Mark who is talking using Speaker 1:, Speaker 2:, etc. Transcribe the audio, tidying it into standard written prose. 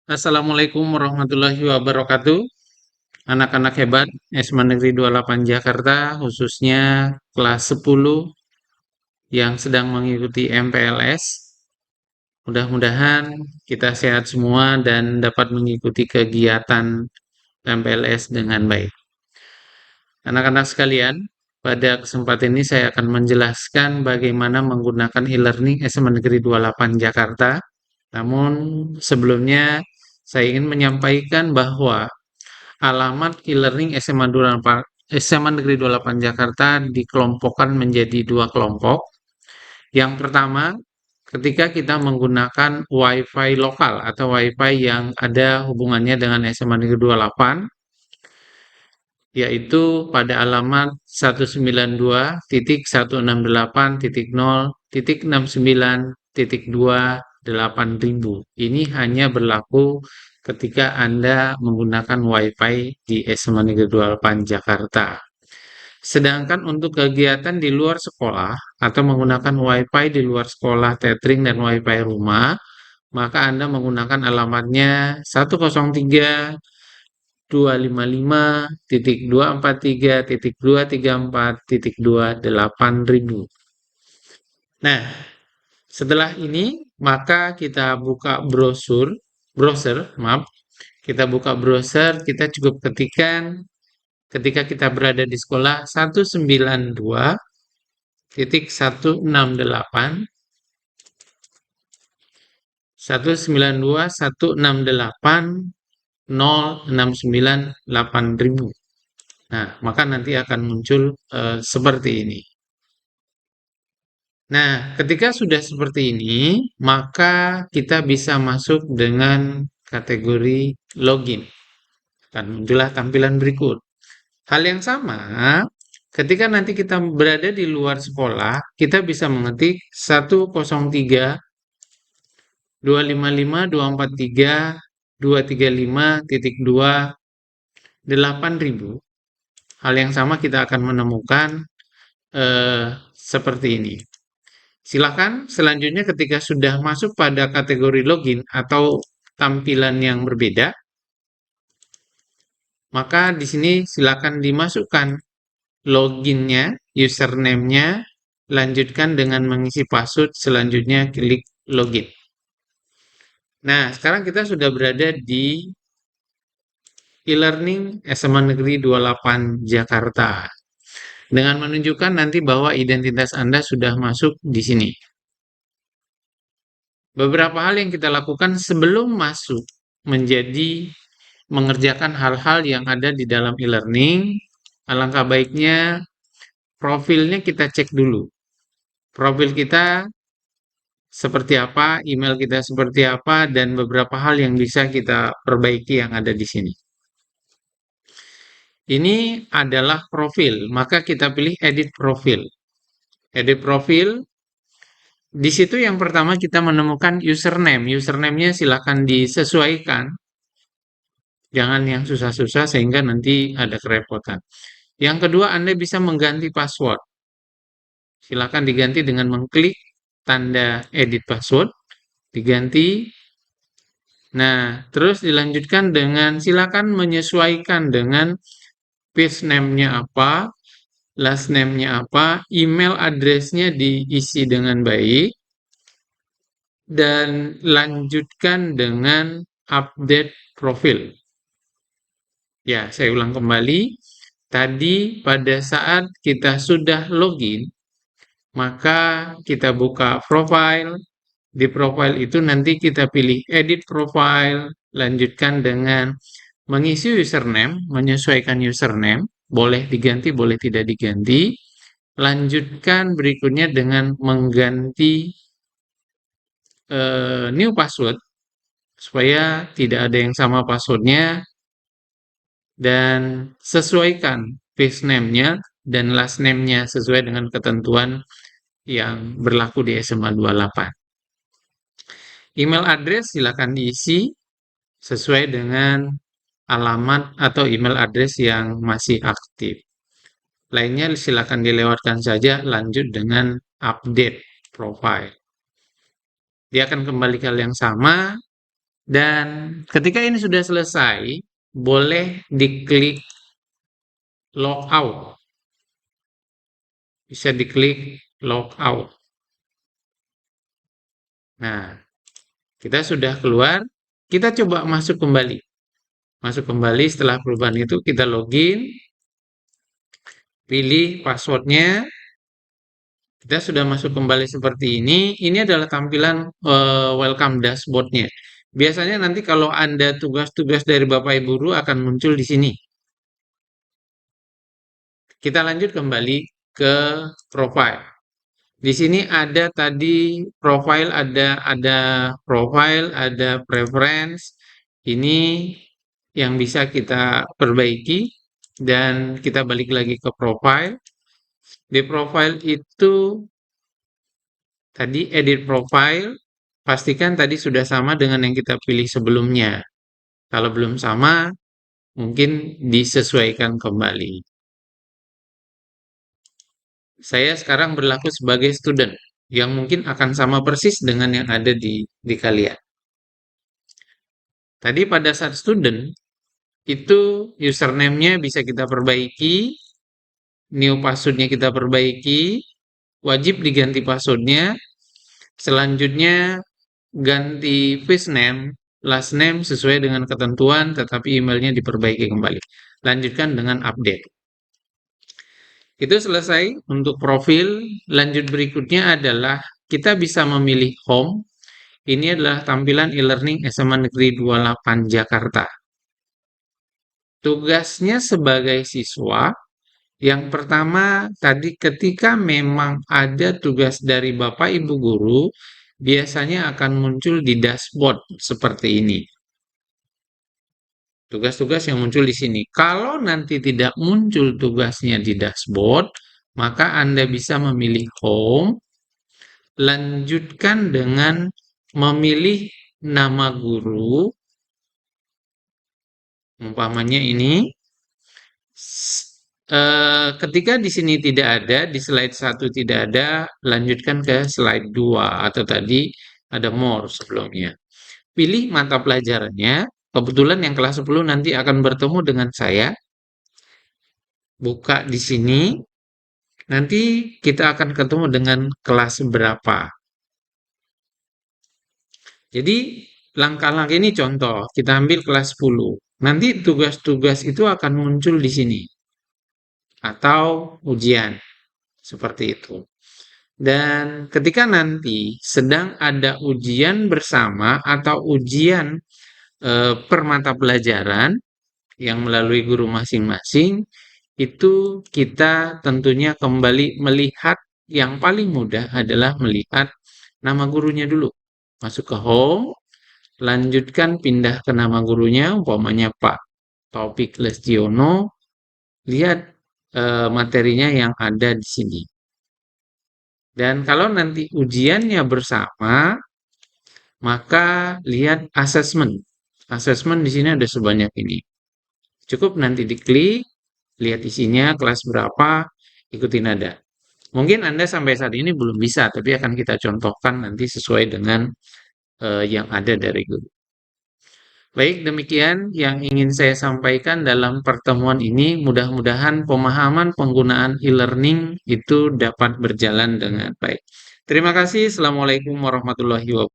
Speaker 1: Assalamualaikum warahmatullahi wabarakatuh. Anak-anak hebat SMA Negeri 28 Jakarta, khususnya kelas 10 yang sedang mengikuti MPLS. Mudah-mudahan kita sehat semua dan dapat mengikuti kegiatan MPLS dengan baik. Anak-anak sekalian, pada kesempatan ini saya akan menjelaskan bagaimana menggunakan e-learning SMA Negeri 28 Jakarta. Namun sebelumnya saya ingin menyampaikan bahwa alamat e-learning SMA Negeri 28 Jakarta dikelompokkan menjadi dua kelompok. Yang pertama, ketika kita menggunakan WiFi lokal atau WiFi yang ada hubungannya dengan SMA Negeri 28, yaitu pada alamat 192.168.0.69.28.000. Ini hanya berlaku ketika Anda menggunakan WiFi di SMA Negeri 28 Jakarta. Sedangkan untuk kegiatan di luar sekolah atau menggunakan WiFi di luar sekolah, tethering dan WiFi rumah, maka Anda menggunakan alamatnya 103.255.243.234.28000. Nah, setelah ini maka kita buka browser, kita buka browser, kita cukup ketikkan ketika kita berada di sekolah 192.168.069.8000. Nah, maka nanti akan muncul seperti ini. Nah, ketika sudah seperti ini, maka kita bisa masuk dengan kategori login. Akan muncullah tampilan berikut. Hal yang sama, ketika nanti kita berada di luar sekolah, kita bisa mengetik 103.255.243.235.2 Hal yang sama kita akan menemukan seperti ini. Silakan selanjutnya ketika sudah masuk pada kategori login atau tampilan yang berbeda, maka di sini silakan dimasukkan loginnya, username-nya, lanjutkan dengan mengisi password, selanjutnya klik login. Nah, sekarang kita sudah berada di e-learning SMA Negeri 28 Jakarta. Dengan menunjukkan nanti bahwa identitas Anda sudah masuk di sini. Beberapa hal yang kita lakukan sebelum masuk menjadi mengerjakan hal-hal yang ada di dalam e-learning, alangkah baiknya profilnya kita cek dulu. Profil kita seperti apa, email kita seperti apa, dan beberapa hal yang bisa kita perbaiki yang ada di sini. Ini adalah profil, maka kita pilih edit profil. Edit profil, di situ yang pertama kita menemukan username. Username-nya silakan disesuaikan. Jangan yang susah-susah sehingga nanti ada kerepotan. Yang kedua, Anda bisa mengganti password. Silakan diganti dengan mengklik tanda edit password, diganti. Nah, terus dilanjutkan dengan silakan menyesuaikan dengan first name-nya apa, last name-nya apa, email address-nya diisi dengan baik, dan lanjutkan dengan update profil. Ya, saya ulang kembali. Tadi pada saat kita sudah login, maka kita buka profile. Di profile itu nanti kita pilih edit profile, lanjutkan dengan mengisi username, menyesuaikan username, boleh diganti, boleh tidak diganti. Lanjutkan berikutnya dengan mengganti new password, supaya tidak ada yang sama passwordnya, dan sesuaikan first name-nya dan last name-nya sesuai dengan ketentuan yang berlaku di SMA 28. Email address silakan diisi sesuai dengan alamat atau email address yang masih aktif. Lainnya silakan dilewatkan saja, lanjut dengan update profile. Dia akan kembali ke hal yang sama, Dan ketika ini sudah selesai, boleh diklik logout. Bisa diklik logout. Nah, kita sudah keluar, kita coba masuk kembali. Masuk kembali setelah perubahan itu, kita login, pilih passwordnya. Kita sudah masuk kembali seperti ini. Ini adalah tampilan welcome dashboardnya. Biasanya nanti kalau Anda tugas-tugas dari Bapak Ibu guru akan muncul di sini. Kita lanjut kembali ke profile. Di sini ada tadi profile, ada profile, ada preference. Ini yang bisa kita perbaiki dan kita balik lagi ke profile. Di profile itu tadi edit profile, pastikan tadi sudah sama dengan yang kita pilih sebelumnya. Kalau belum sama, mungkin disesuaikan kembali. Saya sekarang berlaku sebagai student, yang mungkin akan sama persis dengan yang ada di kalian. Tadi pada saat student, itu username-nya bisa kita perbaiki, new password-nya kita perbaiki, wajib diganti password-nya, selanjutnya ganti first name, last name sesuai dengan ketentuan, tetapi emailnya diperbaiki kembali. Lanjutkan dengan update. Itu selesai untuk profil. Lanjut berikutnya adalah kita bisa memilih home. Ini adalah tampilan e-learning SMA Negeri 28 Jakarta. Tugasnya sebagai siswa, yang pertama tadi ketika memang ada tugas dari Bapak Ibu guru, biasanya akan muncul di dashboard seperti ini. Tugas-tugas yang muncul di sini. Kalau nanti tidak muncul tugasnya di dashboard, maka Anda bisa memilih home, lanjutkan dengan memilih nama guru, umpamanya ini. Ketika di sini tidak ada, di slide 1 tidak ada, lanjutkan ke slide 2 atau tadi ada more sebelumnya. Pilih mata pelajarannya. Kebetulan yang kelas 10 nanti akan bertemu dengan saya. Buka di sini. Nanti kita akan ketemu dengan kelas berapa. Jadi langkah-langkah ini contoh. Kita ambil kelas 10. Nanti tugas-tugas itu akan muncul di sini. Atau ujian. Seperti itu. Dan ketika nanti sedang ada ujian bersama atau ujian per mata pelajaran yang melalui guru masing-masing, itu kita tentunya kembali melihat yang paling mudah adalah melihat nama gurunya dulu. Masuk ke home, lanjutkan pindah ke nama gurunya, umpamanya Pak Taufik Lestiono, lihat materinya yang ada di sini. Dan kalau nanti ujiannya bersama, maka lihat asesmen. Asesmen di sini ada sebanyak ini. Cukup nanti diklik, lihat isinya, kelas berapa, ikuti nada. Mungkin Anda sampai saat ini belum bisa, tapi akan kita contohkan nanti sesuai dengan yang ada dari guru. Baik, demikian yang ingin saya sampaikan dalam pertemuan ini. Mudah-mudahan pemahaman penggunaan e-learning itu dapat berjalan dengan baik. Terima kasih. Assalamualaikum warahmatullahi wabarakatuh.